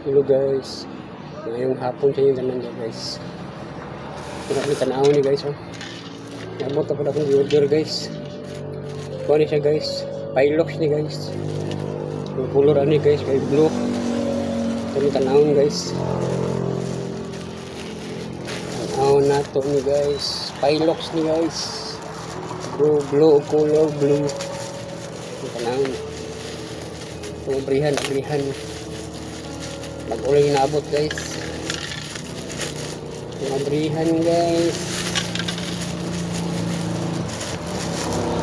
Hello guys, ngayong hapon sa inyo naman guys. Ito na tanaw ni guys oh. Nabot ako na akong order guys. Kuha ni siya guys, Pilox ni guys. Yung color ani guys, kay blue. Ito na tanaw guys. Tanaw na to ni guys, Pilox ni guys. Blue color blue. Tanaw. Brihan. Pag-uling naabot guys, mabrihan guys,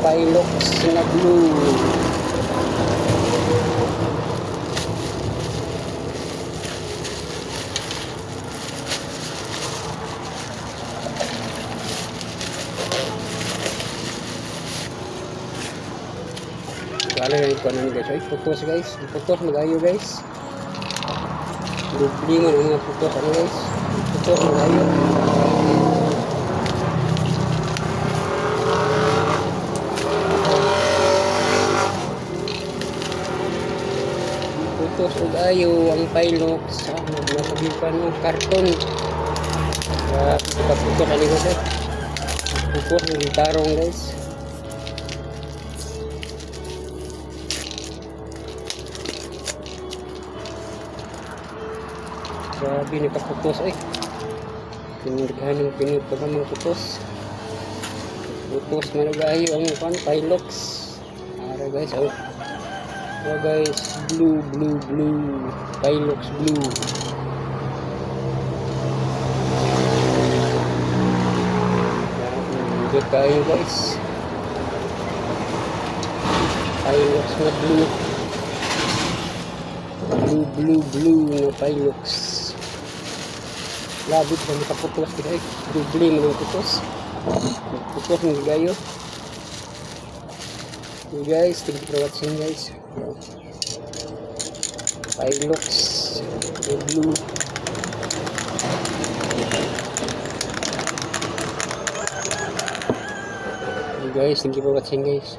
Pilox na blue. Kala yung ikonan guys, ay putos magayo guys. Dublingan ang mga putos ano guys, putos magayo. Putos magayo ang Pilox. Nagnasabihan ng karton. Putos ano guys, putos ng gitarong guys. Grabe nakaputos ay. Pinaghan ng pinagpagan ng putos. Putos managayo ang Pilox. Ara guys oh. Ara guys, blue. Pilox blue. Good tayo guys. Pilox na blue. Blue na Pilox. Labit na nakaputos guys. Dubli mo ng putos. Putos ng gayo. Okay guys, thank you for watching guys. Pilox blue. Okay guys, thank you for watching guys.